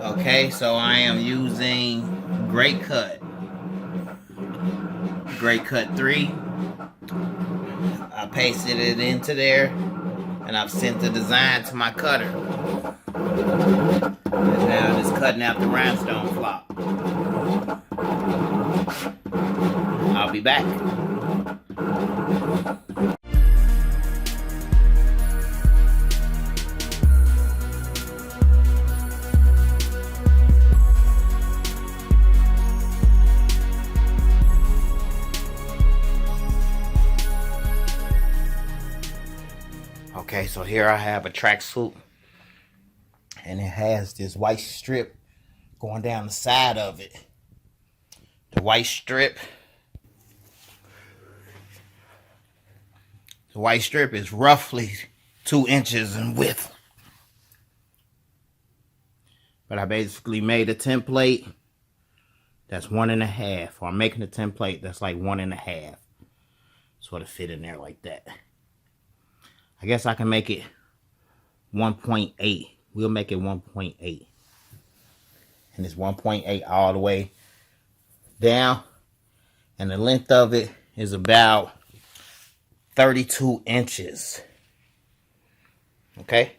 Okay, so I am using Great Cut 3. I pasted it into there, and I've sent the design to my cutter. And now it's cutting out the rhinestone flop. I'll be back. Okay, so here I have a tracksuit, and it has this white strip going down the side of it. The white strip is roughly 2 inches in width. But I basically made a template that's 1.5, or I'm making a template that's like 1.5. Sort of fit in there like that. I guess I can make it 1.8. We'll make it 1.8. And it's 1.8 all the way down. And the length of it is about 32 inches. Okay?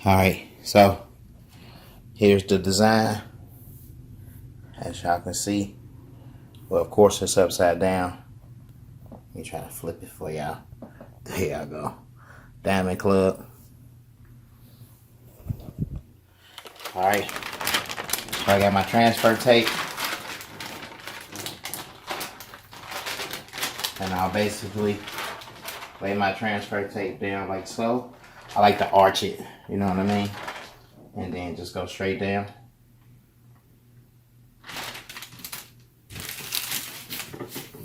Alright, so here's the design. As y'all can see. Well, of course, it's upside down. Let me try to flip it for y'all. There y'all go. Diamond Club. Alright. So I got my transfer tape. And I'll basically lay my transfer tape down like so. I like to arch it, you know what I mean? And then just go straight down.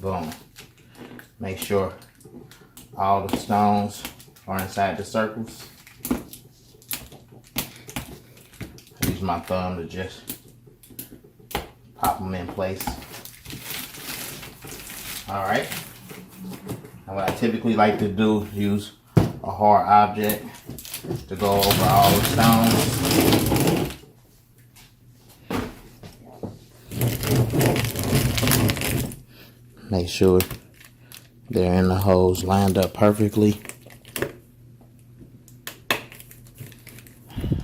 Boom. Make sure all the stones are inside the circles. I use my thumb to just pop them in place. Alright. And what I typically like to do is use a hard object to go over all the stones. Make sure they're in the holes lined up perfectly.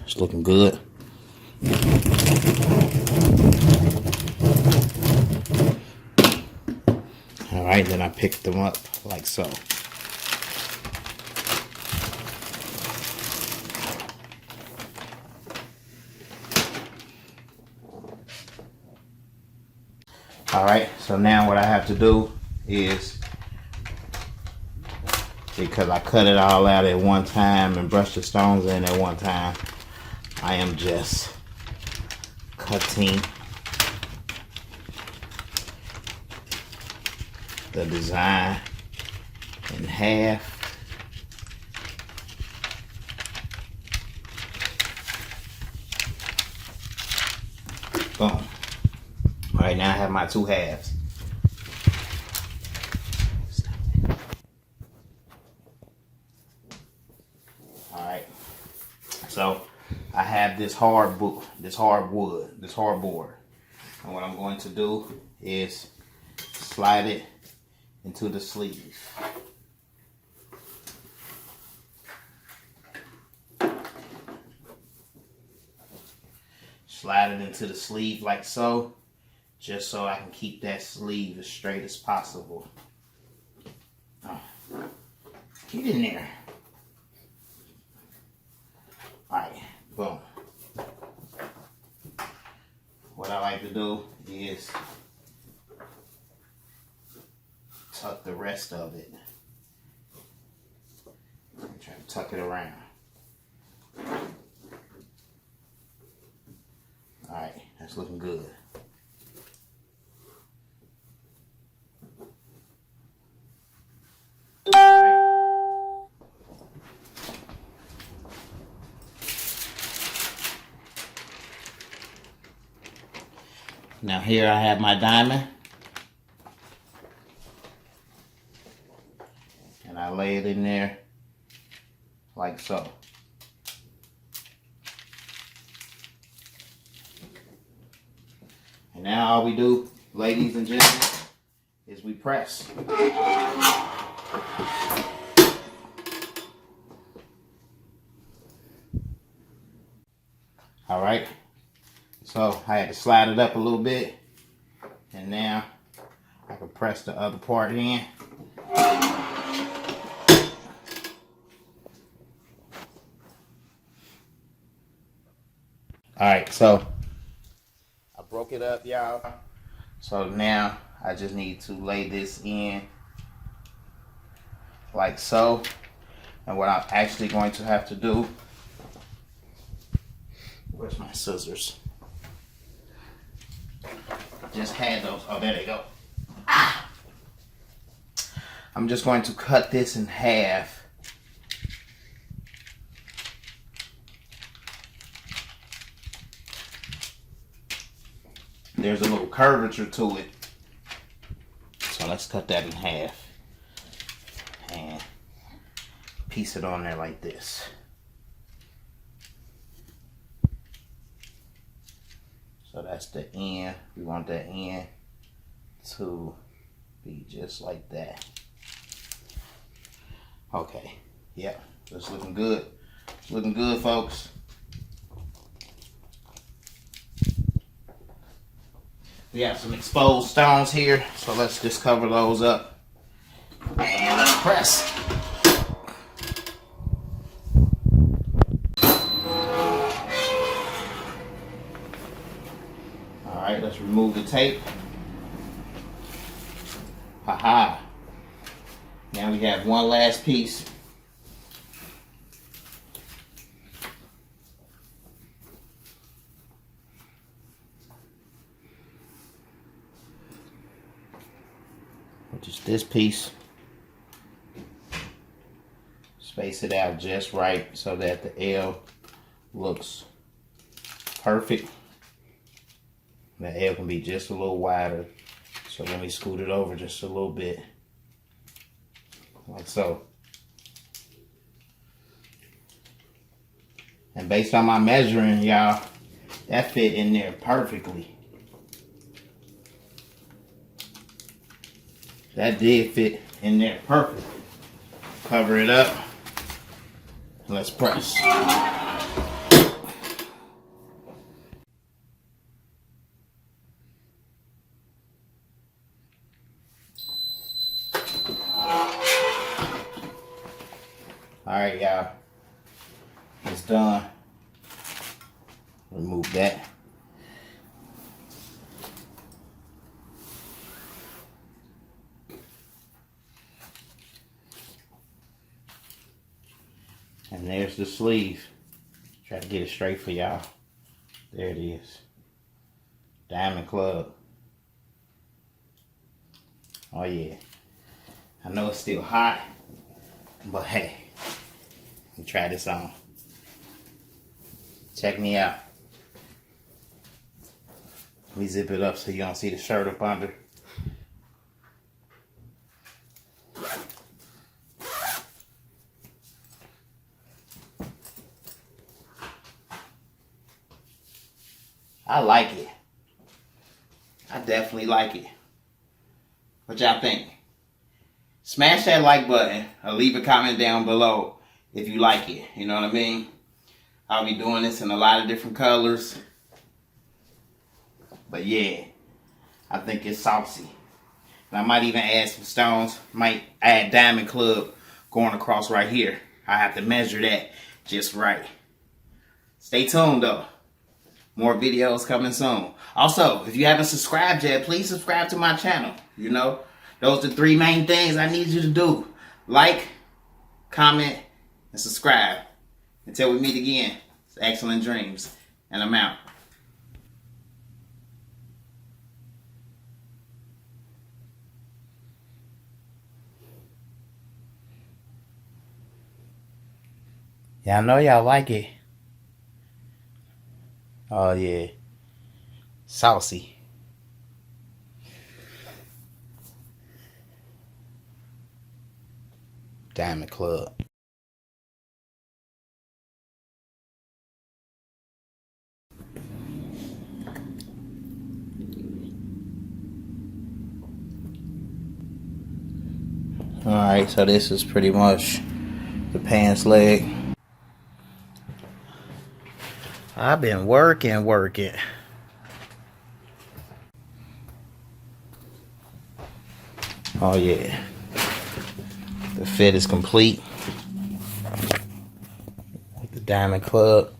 It's looking good. Alright, then I picked them up like so. Alright, so now what I have to do is, because I cut it all out at one time and brushed the stones in at one time, I am just cutting the design in half. Boom. Alright, now I have my 2 halves. Alright. So I have this hardboard. And what I'm going to do is slide it into the sleeve. Slide it into the sleeve like so. Just so I can keep that sleeve as straight as possible. Oh, get in there. Alright, boom. What I like to do is tuck the rest of it. Try to tuck it around. Alright, that's looking good. Now here I have my diamond, and I lay it in there like so. And now all we do, ladies and gentlemen, is we press. All right, so I had to slide it up a little bit, and now I can press the other part in. All right, so I broke it up, y'all. So now I just need to lay this in like so. And what I'm actually going to have to do, where's my scissors? Just had those. Oh, there they go. Ah! I'm just going to cut this in half. There's a little curvature to it. So let's cut that in half. And piece it on there like this. So that's the end. We want that end to be just like that. Okay. Yep. That's looking good. It's looking good, folks. We have some exposed stones here, so let's just cover those up. And let's press. Alright, let's remove the tape. Haha. Now we have one last piece. Which is this piece. Space it out just right so that the L looks perfect. The L can be just a little wider. So let me scoot it over just a little bit. Like so. And based on my measuring, y'all, that fit in there perfectly. That did fit in there perfect. Cover it up. Let's press. Alright, y'all. It's done. Remove that. And there's the sleeve. Try to get it straight for y'all. There it is. Diamond Club. Oh yeah. I know it's still hot, but hey, let me try this on. Check me out. Let me zip it up so you don't see the shirt up under. I like it. I definitely like it. What y'all think? Smash that like button or leave a comment down below if you like it. You know what I mean? I'll be doing this in a lot of different colors. But yeah, I think it's saucy. And I might even add some stones. Might add Diamond Club going across right here. I have to measure that just right. Stay tuned though. More videos coming soon. Also, if you haven't subscribed yet, please subscribe to my channel. You know, those are the 3 main things I need you to do. Like, comment, and subscribe. Until we meet again, it's Xcellent Dreamz, and I'm out. Yeah, I know y'all like it. Oh yeah, saucy. Diamond Club. Alright, so this is pretty much the pants leg. I've been working. Oh yeah. The fit is complete. With the diamond club.